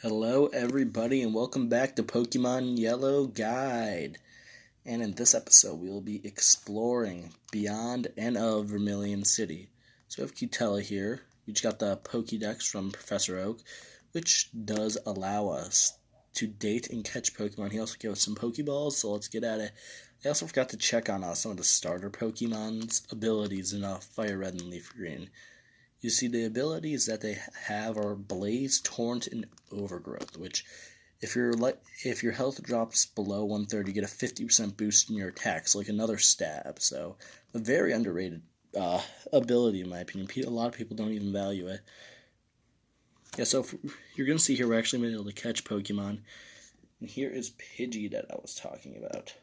Hello everybody and welcome back to Pokemon Yellow Guide. And in this episode we will be exploring beyond and of Vermilion City. So we have Cutella here. We just got the Pokédex from Professor Oak, which does allow us to date and catch Pokemon. He also gave us some Pokeballs, so let's get at it. I also forgot to check on some of the starter Pokemon's abilities in Fire Red and Leaf Green. You see, the abilities that they have are Blaze, Torrent, and Overgrowth, which if your health drops below 130, you get a 50% boost in your attacks, like another stab. So a very underrated ability in my opinion. A lot of people don't even value it. Yeah, so you're going to see here we're actually able to catch Pokemon. And here is Pidgey that I was talking about.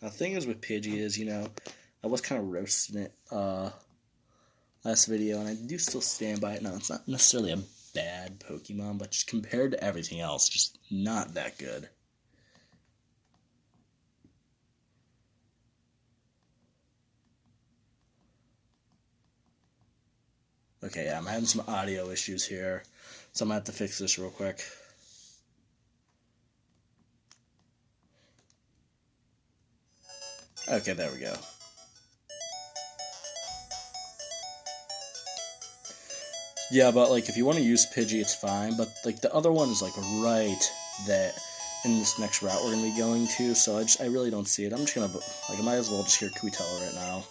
Now, the thing is with Pidgey is, I was kind of roasting it last video, and I do still stand by it now. It's not necessarily a bad Pokemon, but just compared to everything else, just not that good. Okay, yeah, I'm having some audio issues here, so I'm going to have to fix this real quick. Okay, there we go. Yeah, but if you want to use Pidgey, it's fine, but the other one is right there in this next route we're going to be going to, so I really don't see it. I'm just going to, I might as well just hear Cutella right now.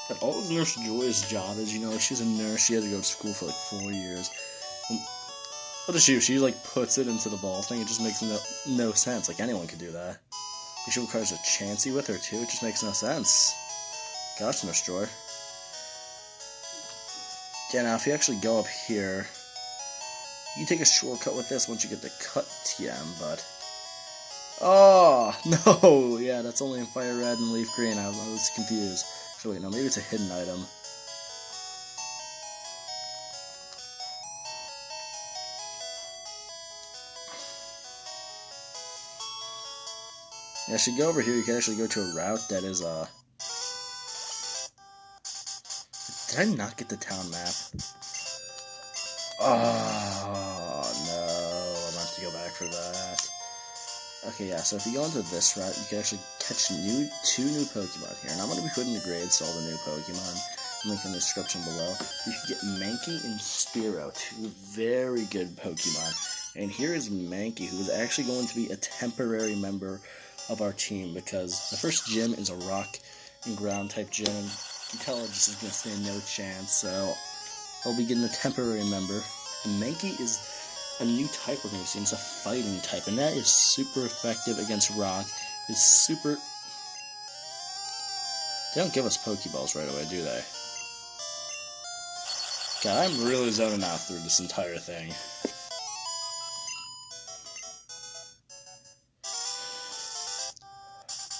But all of Nurse Joy's job is, she's a nurse, she had to go to school for 4 years. What does she do? She puts it into the ball thing. It just makes no sense. Anyone could do that. She requires a Chansey with her too. It just makes no sense. Gosh, Nurse Joy. Yeah, now if you actually go up here, you can take a shortcut with this once you get the cut TM, but... Oh, no! Yeah, that's only in Fire Red and Leaf Green. I was confused. So wait, no, maybe it's a hidden item. Yeah, I should go over here. You can actually go to a route that is, Did I not get the town map? Oh, no. I'm going to have to go back for that. Okay, yeah, so if you go into this route, you can actually catch two new Pokemon here. And I'm going to be putting the grades to all the new Pokemon. Link in the description below. You can get Mankey and Sperrow, two very good Pokemon. And here is Mankey, who is actually going to be a temporary member of our team, because the first gym is a rock and ground type gym. Intelligence is going to stand no chance, so I'll be getting a temporary member. And Mankey is a new type we're going to see. It's a fighting type, and that is super effective against rock. It's super... They don't give us Pokeballs right away, do they? God, I'm really zoning out through this entire thing.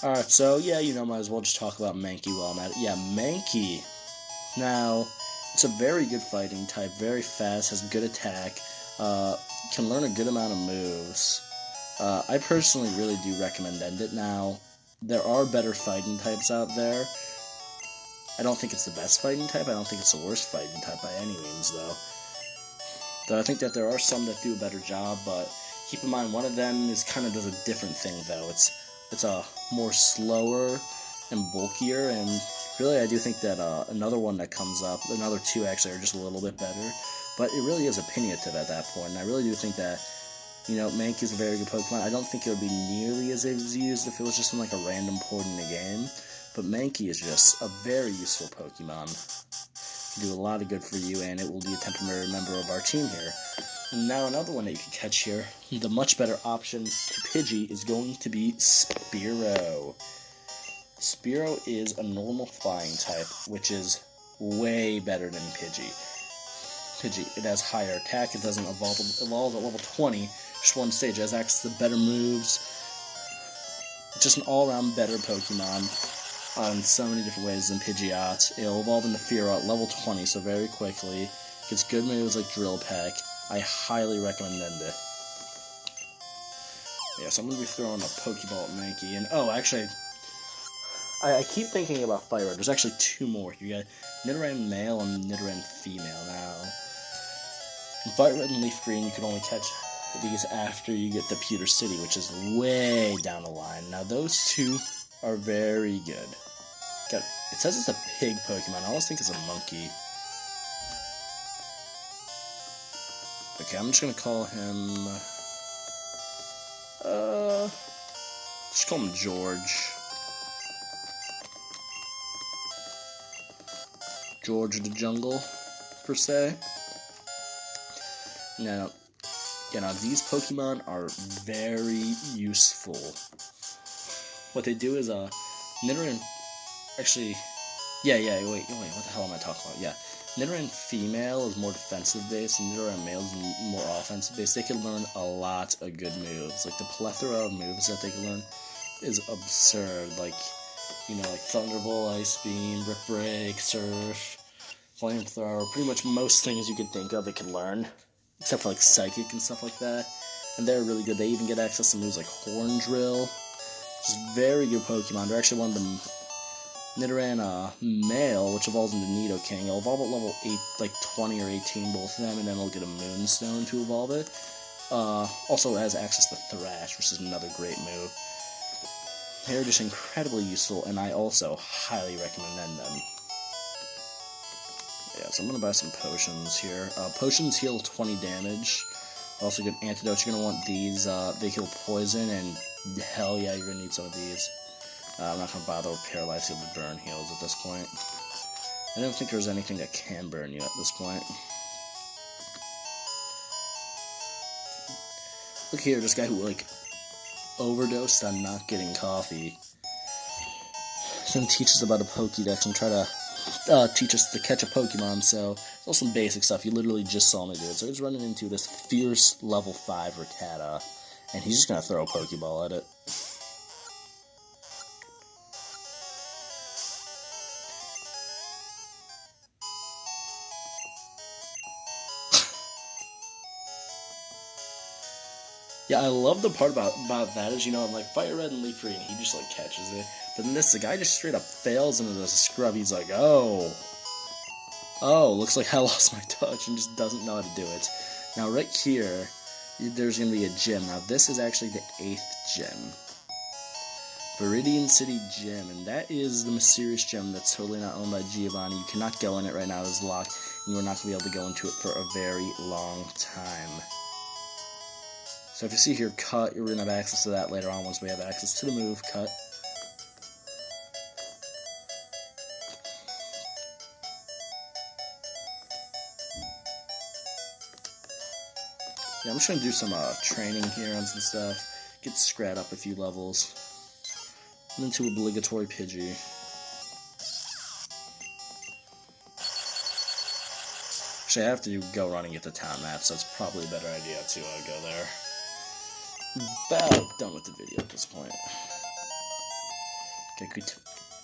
Alright, so yeah, might as well just talk about Mankey while I'm at it. Yeah, Mankey. Now, it's a very good fighting type, very fast, has good attack, can learn a good amount of moves. I personally really do recommend it. Now, there are better fighting types out there. I don't think it's the best fighting type. I don't think it's the worst fighting type by any means, though. Though I think that there are some that do a better job, but keep in mind, one of them does a different thing, though. It's a more slower and bulkier, and really I do think that another one that comes up, another two actually, are just a little bit better. But it really is opinionative at that point, and I really do think that, Mankey is a very good Pokemon. I don't think it would be nearly as used if it was just in a random port in the game. But Mankey is just a very useful Pokemon. It can do a lot of good for you, and it will be a temporary member of our team here. And now another one that you can catch here, the much better option to Pidgey is going to be Sperrow. Sperrow is a normal flying type, which is way better than Pidgey. It has higher attack, it doesn't evolve at level 20, just one stage. It has access to better moves. It's just an all-around better Pokemon in so many different ways than Pidgeot. It'll evolve into Fearow at level 20, so very quickly. Gets good moves like Drill Peck. I highly recommend it. Yeah, so I'm gonna be throwing a Pokeball at Mankey, and oh, actually, I keep thinking about Fire Red. There's actually two more. You got Nidoran male and Nidoran female. Now, in Fire Red and Leaf Green, you can only catch these after you get to Pewter City, which is way down the line. Now, those two are very good. It says it's a pig Pokemon. I almost think it's a monkey. Okay, I'm just gonna call him. Just call him George. George of the Jungle, per se. Now, these Pokemon are very useful. What they do is, Nidoran, actually, wait, what the hell am I talking about? Yeah, Nidoran female is more defensive based, and Nidoran male is more offensive based. They can learn a lot of good moves. Like, the plethora of moves that they can learn is absurd. Like Thunderbolt, Ice Beam, Rip Break, Surf, Flamethrower, pretty much most things you can think of they can learn, except for like Psychic and stuff like that. And they're really good. They even get access to moves like Horn Drill, which is very good Pokemon. They're actually one of them. Nidoran male, which evolves into Nidoking. It'll evolve at level 8, like 20 or 18, both of them, and then it'll get a Moonstone to evolve it. Also, it has access to Thrash, which is another great move. They're just incredibly useful, and I also highly recommend them. Yeah, so I'm going to buy some potions here. Potions heal 20 damage. Also good antidotes. You're going to want these. They heal poison, and hell yeah, you're going to need some of these. I'm not going to bother with Paralyze Heal to Burn Heals at this point. I don't think there's anything that can burn you at this point. Look here, this guy who, like, overdosed on not getting coffee. He's going to teach us about a Pokédex and try to teach us to catch a Pokemon, so it's all some basic stuff. You literally just saw me do it. So he's running into this fierce level 5 Rattata, and he's just going to throw a Pokeball at it. Yeah, I love the part about that is, in like Fire Red and Leaf Green, he just like catches it. But in this, the guy just straight up fails into the scrub. He's like, oh, looks like I lost my touch, and just doesn't know how to do it. Now right here, there's going to be a gym. Now this is actually the 8th gym. Viridian City Gym, and that is the mysterious gem that's totally not owned by Giovanni. You cannot go in it right now, it's locked, and you're not going to be able to go into it for a very long time. So if you see here, Cut, you're going to have access to that later on once we have access to the move, Cut. Yeah, I'm just going to do some training here on some stuff, get Scrat up a few levels, and then to obligatory Pidgey. Actually, I have to go run and get the town map, so it's probably a better idea to go there. About done with the video at this point. Okay,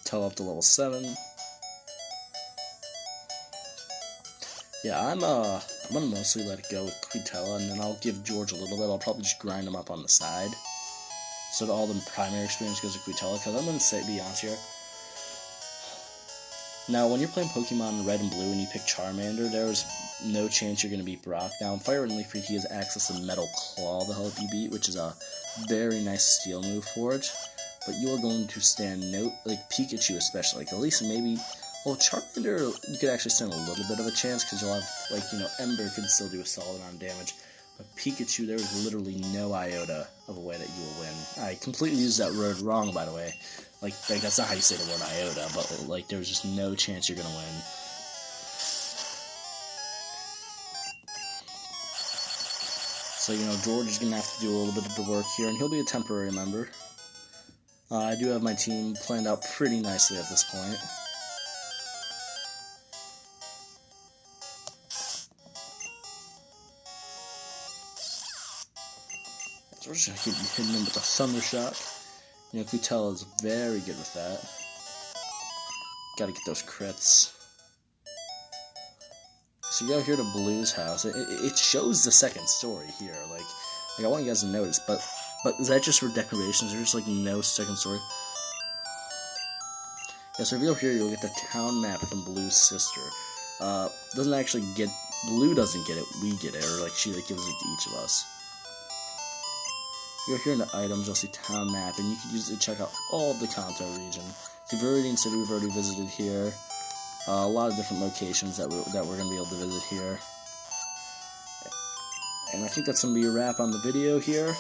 Quitella up to level 7. Yeah, I'm gonna mostly let it go with Quitella, and then I'll give George a little bit. I'll probably just grind him up on the side, so that all the primary experience goes to Quitella. Because I'm gonna be honest here. Now, when you're playing Pokemon Red and Blue and you pick Charmander, there's no chance you're going to beat Brock. Now, in Fire and Leaf Green, he has access to Metal Claw to help you beat, which is a very nice steel move for it. But you are going to stand like Pikachu especially, like at least maybe, well, Charmander, you could actually stand a little bit of a chance, because you'll have, like, Ember could still do a solid amount of damage. But Pikachu, there is literally no iota of a way that you will win. I completely used that word wrong, by the way. Like that's not how you say the word iota, but like there's just no chance you're gonna win. So George is gonna have to do a little bit of the work here, and he'll be a temporary member. I do have my team planned out pretty nicely at this point. So we're just gonna keep hitting him with a Thunder Shock. Quitella is very good with that. Gotta get those crits. So you go here to Blue's house. It shows the second story here. Like I want you guys to notice, but But is that just for decorations? There's just like no second story. Yeah, so if you go here, you'll get the town map from Blue's sister. Doesn't actually get, Blue doesn't get it, we get it, or like she like gives it to each of us. If you go here in the items, you'll see town map, and you can use it to check out all of the Kanto region. So Viridian City we've already visited here. A lot of different locations that we're going to be able to visit here. And I think that's going to be a wrap on the video here.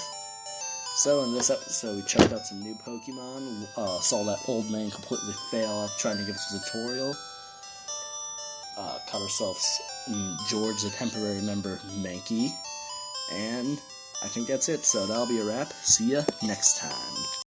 So in this episode, we checked out some new Pokemon, saw that old man completely fail at trying to give us a tutorial, caught ourselves George, the temporary member, Mankey, and I think that's it, so that'll be a wrap. See ya next time.